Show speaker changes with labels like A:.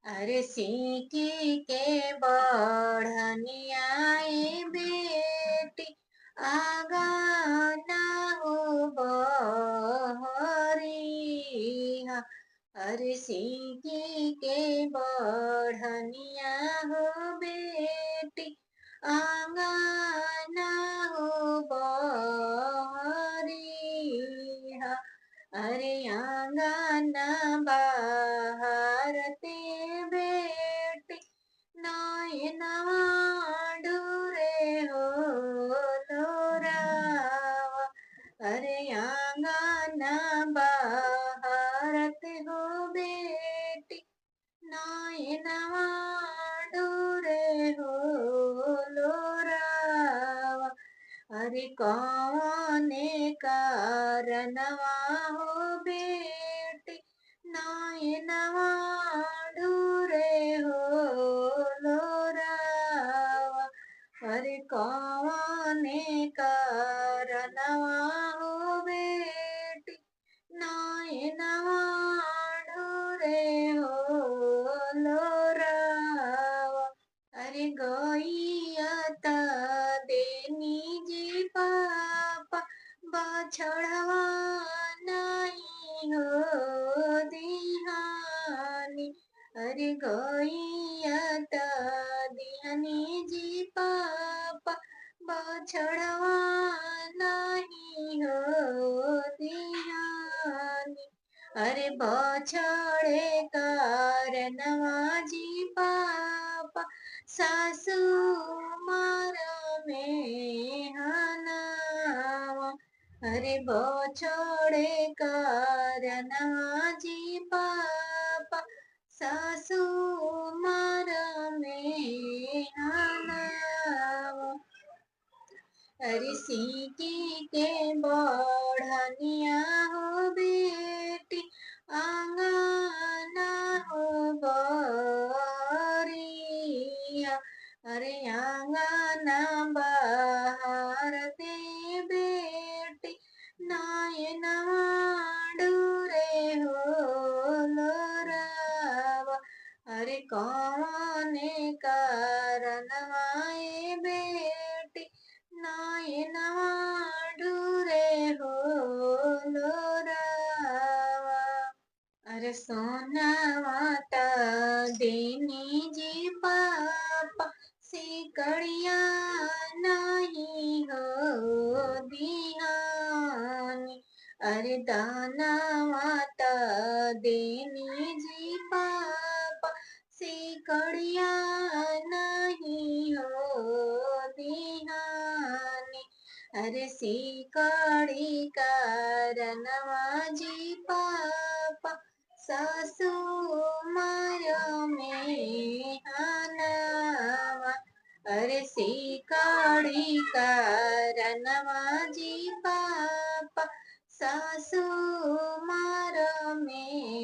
A: अरे सीखी के बढ़नियाए बेटी आगा ना हो बहरिया। अरे सीखी के बढ़निया हो बेटी आगा ना हो बहरिया। अरे आंगन बहारते बेटी नयनवा डूरे हो लोरावा। अरे आंगन बहारते हो बेटी नयनवा डूरे हो लोरावा। अरे कौने कारणवा हो बेटी नयनवा डूरे हो लोरावा। अरे कौने कारणवा हो बेटी नयनवा डूरे हो लोरावा। अरे गैया त देनी जी पापा बछड़वा नहीं हो दिहानी। अरे गैया त दिहनी जी पापा बछड़वा नहीं हो दिहानी। अरे बछड़े कारणवा जी पापा सासू मार में हनावा। अरे बछड़े कारणवा जी पापा सासू मार में हनावा। अरे सीकी के बढ़निया हो बेटी आंगना हो बरिया। अरे आंगना बहारते बेटी नयनवा डूरे हो लोरावा। अरे कौने कारणवा ए बेटी नयनवा डूरे हो लोरावा। अरे सोनावा त देनी जी पापा सिकड़िया नहीं हो दिहानी। अरे दानवा त देनी जी पापा सिकड़िया नहीं हो दिहानी। अरे सिकड़ी कारणवा जी पापा सासू मार में हनावा। अरे सिकड़ी कारणवा जी पापा सासू मार में